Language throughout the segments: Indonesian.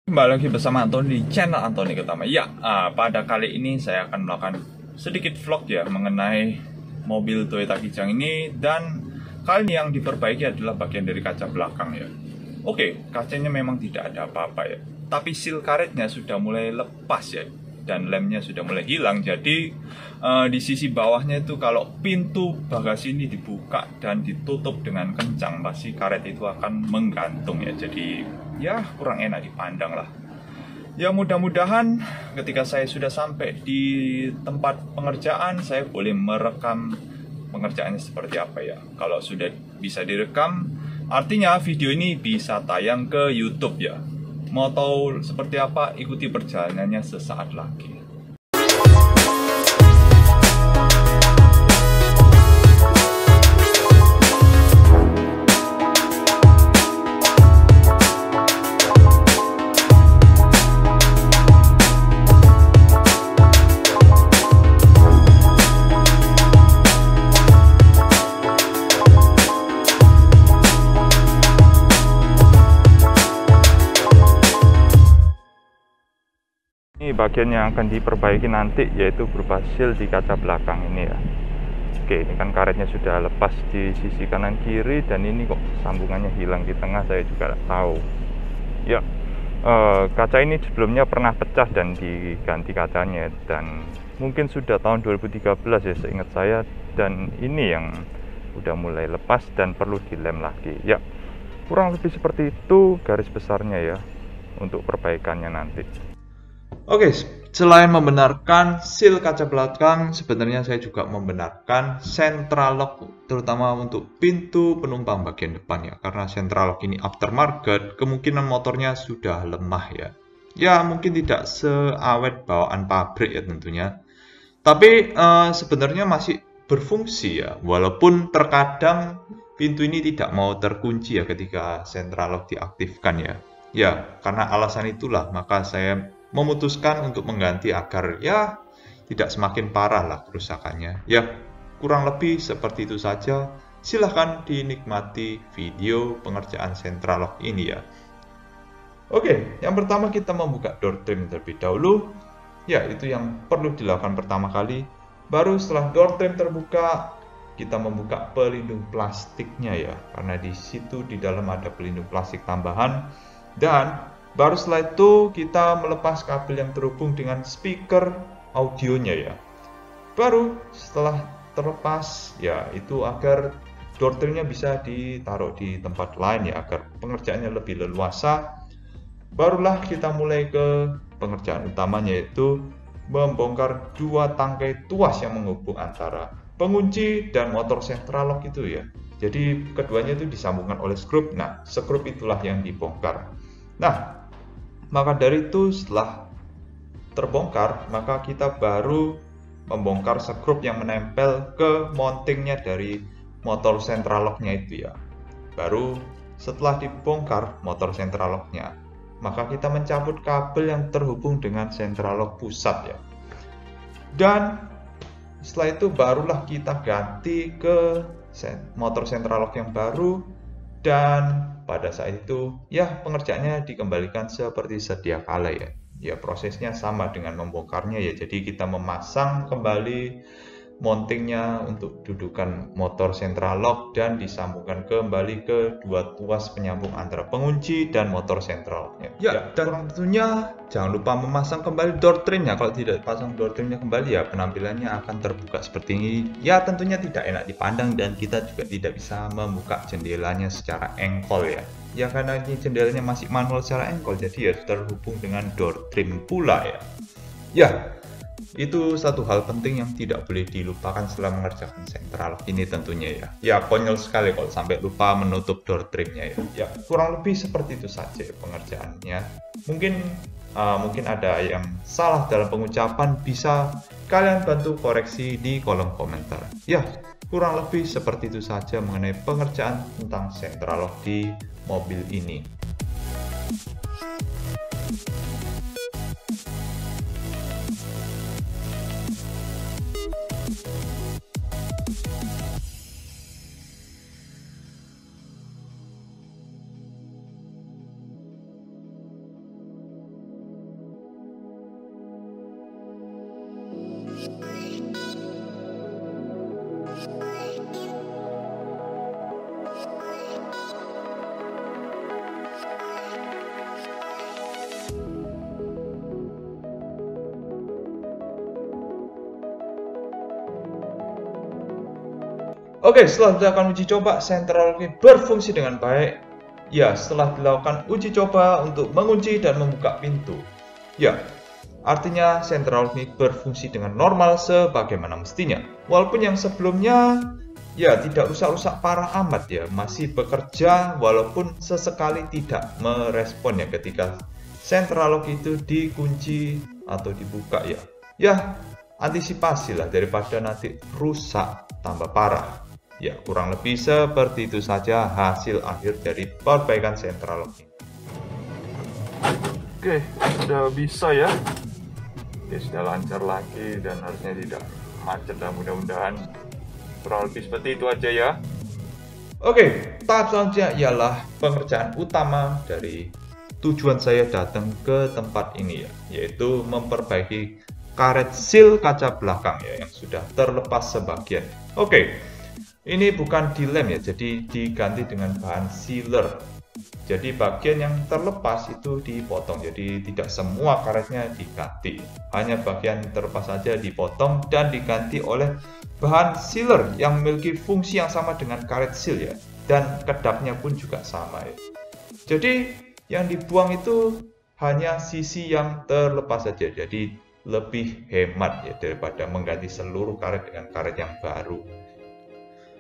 Kembali lagi bersama Antoni di channel Antoni Ketama. Ya, pada kali ini saya akan melakukan sedikit vlog ya mengenai mobil Toyota Kijang ini, dan kali ini yang diperbaiki adalah bagian dari kaca belakang ya. Oke, kacanya memang tidak ada apa-apa ya, tapi seal karetnya sudah mulai lepas ya, dan lemnya sudah mulai hilang. Jadi di sisi bawahnya itu kalau pintu bagasi ini dibuka dan ditutup dengan kencang, pasti karet itu akan menggantung ya. Jadi ya kurang enak dipandang lah. Ya mudah-mudahan ketika saya sudah sampai di tempat pengerjaan, saya boleh merekam pengerjaannya seperti apa ya. Kalau sudah bisa direkam, artinya video ini bisa tayang ke YouTube ya. Mau tahu seperti apa, ikuti perjalanannya sesaat lagi. Ini bagian yang akan diperbaiki nanti, yaitu berupa seal di kaca belakang ini ya. Oke, ini kan karetnya sudah lepas di sisi kanan kiri, dan ini kok sambungannya hilang di tengah, saya juga tidak tahu. Ya, kaca ini sebelumnya pernah pecah dan diganti kacanya, dan mungkin sudah tahun 2013 ya seingat saya, dan ini yang udah mulai lepas dan perlu dilem lagi. Ya, kurang lebih seperti itu garis besarnya ya untuk perbaikannya nanti. Oke, selain membenarkan seal kaca belakang, sebenarnya saya juga membenarkan central lock, terutama untuk pintu penumpang bagian depan ya. Karena central lock ini aftermarket, kemungkinan motornya sudah lemah ya. Ya, mungkin tidak seawet bawaan pabrik ya tentunya. Tapi sebenarnya masih berfungsi ya, walaupun terkadang pintu ini tidak mau terkunci ya ketika central lock diaktifkan ya. Ya, karena alasan itulah maka saya memutuskan untuk mengganti agar ya tidak semakin parah lah kerusakannya. Ya, kurang lebih seperti itu saja. Silahkan dinikmati video pengerjaan central lock ini ya. Oke, yang pertama kita membuka door trim terlebih dahulu. Ya, itu yang perlu dilakukan pertama kali. Baru setelah door trim terbuka, kita membuka pelindung plastiknya ya, karena di situ di dalam ada pelindung plastik tambahan. Dan baru setelah itu kita melepas kabel yang terhubung dengan speaker audionya ya. Baru setelah terlepas ya, itu agar door trimnya bisa ditaruh di tempat lain ya, agar pengerjaannya lebih leluasa. Barulah kita mulai ke pengerjaan utamanya, yaitu membongkar dua tangkai tuas yang menghubung antara pengunci dan motor central lock itu ya. Jadi keduanya itu disambungkan oleh skrup. Nah, skrup itulah yang dibongkar. Nah, maka dari itu setelah terbongkar, maka kita baru membongkar skrup yang menempel ke mountingnya dari motor central locknya itu ya. Baru setelah dibongkar motor central locknya, maka kita mencabut kabel yang terhubung dengan central lock pusat ya. Dan setelah itu barulah kita ganti ke motor central lock yang baru, dan pada saat itu ya pengerjaannya dikembalikan seperti sedia kala ya. Ya, prosesnya sama dengan membongkarnya ya. Jadi kita memasang kembali mountingnya untuk dudukan motor central lock dan disambungkan kembali ke dua tuas penyambung antara pengunci dan motor central locknya. Ya, dan tentunya jangan lupa memasang kembali door trimnya. Kalau tidak pasang door trimnya kembali ya, penampilannya akan terbuka seperti ini. Ya, tentunya tidak enak dipandang, dan kita juga tidak bisa membuka jendelanya secara engkol ya. Ya, karena ini jendelanya masih manual secara engkol, jadi ya terhubung dengan door trim pula ya. Ya, itu satu hal penting yang tidak boleh dilupakan setelah mengerjakan central lock ini tentunya ya. Ya, konyol sekali kalau sampai lupa menutup door trimnya ya. Ya, kurang lebih seperti itu saja pengerjaannya. Mungkin ada yang salah dalam pengucapan, bisa kalian bantu koreksi di kolom komentar. Ya, kurang lebih seperti itu saja mengenai pengerjaan tentang central lock di mobil ini. Oke, setelah dilakukan uji coba, sentral lock ini berfungsi dengan baik. Ya, setelah dilakukan uji coba untuk mengunci dan membuka pintu. Ya, artinya sentral lock ini berfungsi dengan normal sebagaimana mestinya. Walaupun yang sebelumnya ya tidak rusak-rusak parah amat ya, masih bekerja walaupun sesekali tidak merespon ya ketika sentral lock itu dikunci atau dibuka ya. Ya, antisipasilah daripada nanti rusak tambah parah. Ya, kurang lebih seperti itu saja hasil akhir dari perbaikan sentral lock ini. Oke, sudah bisa ya. Oke, sudah lancar lagi dan harusnya tidak macet dan mudah-mudahan kurang lebih seperti itu aja ya. Oke, tahap selanjutnya ialah pengerjaan utama dari tujuan saya datang ke tempat ini ya, yaitu memperbaiki karet seal kaca belakang ya yang sudah terlepas sebagian. Oke, ini bukan dilem ya, jadi diganti dengan bahan sealer. Jadi bagian yang terlepas itu dipotong, jadi tidak semua karetnya diganti, hanya bagian terlepas saja dipotong dan diganti oleh bahan sealer yang memiliki fungsi yang sama dengan karet seal ya, dan kedapnya pun juga sama ya. Jadi yang dibuang itu hanya sisi yang terlepas saja, jadi lebih hemat ya daripada mengganti seluruh karet dengan karet yang baru.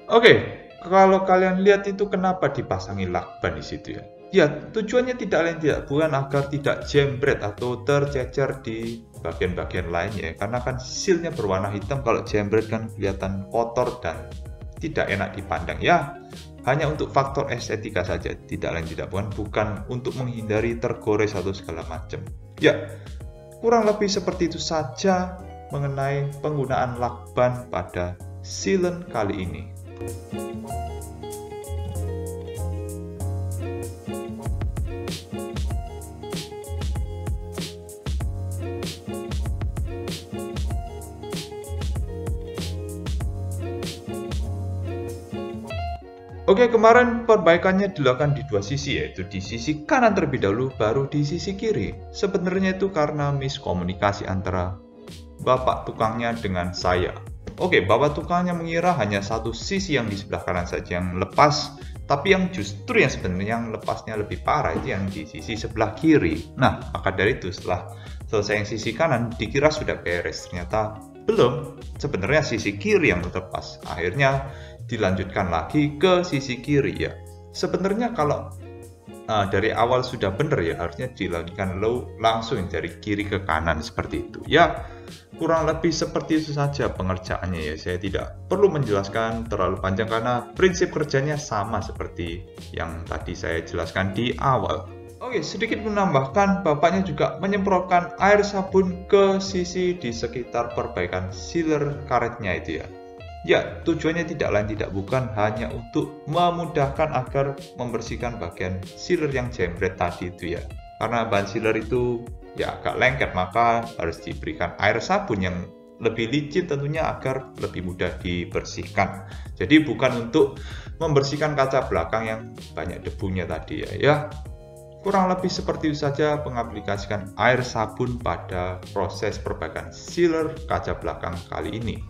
Oke, kalau kalian lihat itu kenapa dipasangi lakban di situ ya? Ya, tujuannya tidak lain tidak bukan agar tidak jembret atau tercecer di bagian-bagian lainnya. Karena kan sealnya berwarna hitam, kalau jembret kan kelihatan kotor dan tidak enak dipandang ya. Hanya untuk faktor estetika saja, tidak lain tidak bukan untuk menghindari tergores atau segala macam. Ya, kurang lebih seperti itu saja mengenai penggunaan lakban pada sealant kali ini. Oke, kemarin perbaikannya dilakukan di dua sisi, yaitu di sisi kanan terlebih dahulu, baru di sisi kiri. Sebenarnya itu karena miskomunikasi antara bapak tukangnya dengan saya. Oke, bapak tukangnya mengira hanya satu sisi yang di sebelah kanan saja yang lepas, tapi yang justru yang sebenarnya yang lepasnya lebih parah itu yang di sisi sebelah kiri. Nah, maka dari itu setelah selesai yang sisi kanan dikira sudah beres, ternyata belum. Sebenarnya sisi kiri yang terlepas. Akhirnya dilanjutkan lagi ke sisi kiri ya. Sebenarnya kalau dari awal sudah benar ya, harusnya dilanjutkan langsung dari kiri ke kanan seperti itu ya. Kurang lebih seperti itu saja pengerjaannya ya. Saya tidak perlu menjelaskan terlalu panjang karena prinsip kerjanya sama seperti yang tadi saya jelaskan di awal. Oke, sedikit menambahkan, bapaknya juga menyemprotkan air sabun ke sisi di sekitar perbaikan sealer karetnya itu ya. Ya, tujuannya tidak lain tidak bukan hanya untuk memudahkan agar membersihkan bagian sealer yang jembret tadi itu ya. Karena bahan sealer itu ya agak lengket, maka harus diberikan air sabun yang lebih licin tentunya agar lebih mudah dibersihkan. Jadi bukan untuk membersihkan kaca belakang yang banyak debunya tadi ya. Kurang lebih seperti itu saja pengaplikasikan air sabun pada proses perbaikan sealer kaca belakang kali ini.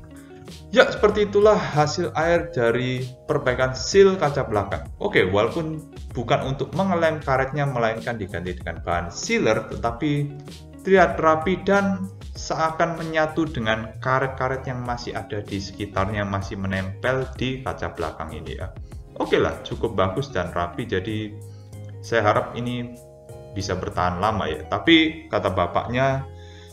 Ya, seperti itulah hasil air dari perbaikan seal kaca belakang. Oke, walaupun bukan untuk mengelem karetnya, melainkan diganti dengan bahan sealer, tetapi terlihat rapi dan seakan menyatu dengan karet-karet yang masih ada di sekitarnya, masih menempel di kaca belakang ini ya. Oke lah, cukup bagus dan rapi, jadi saya harap ini bisa bertahan lama ya. Tapi kata bapaknya,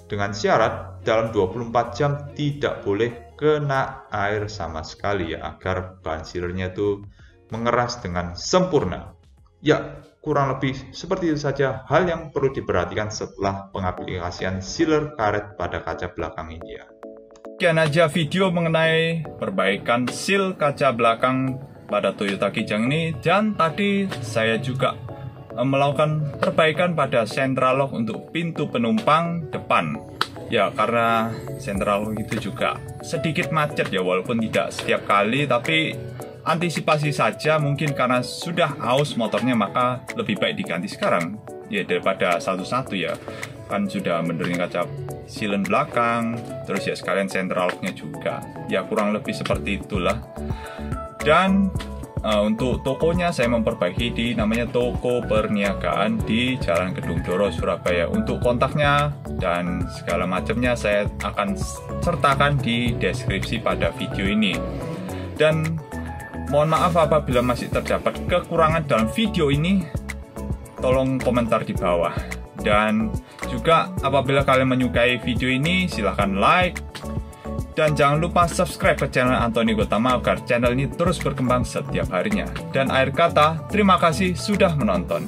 dengan syarat dalam 24 jam tidak boleh kena air sama sekali ya, agar bahan sealernya itu mengeras dengan sempurna. Ya, kurang lebih seperti itu saja hal yang perlu diperhatikan setelah pengaplikasian sealer karet pada kaca belakang ini ya. Sekian aja video mengenai perbaikan seal kaca belakang pada Toyota Kijang ini, dan tadi saya juga melakukan perbaikan pada central lock untuk pintu penumpang depan. Ya, karena central lock itu juga sedikit macet ya, walaupun tidak setiap kali, tapi antisipasi saja, mungkin karena sudah aus motornya maka lebih baik diganti sekarang ya daripada satu-satu ya. Kan sudah benerin kaca sealant belakang, terus ya sekalian central locknya juga. Ya kurang lebih seperti itulah. Dan untuk tokonya saya memperbaiki di namanya Toko Perniagaan di Jalan Kedung Doro, Surabaya. Untuk kontaknya dan segala macamnya saya akan sertakan di deskripsi pada video ini. Dan mohon maaf apabila masih terdapat kekurangan dalam video ini, tolong komentar di bawah. Dan juga apabila kalian menyukai video ini, silahkan like. Dan jangan lupa subscribe ke channel Antoni Gotama agar channel ini terus berkembang setiap harinya. Dan akhir kata, terima kasih sudah menonton.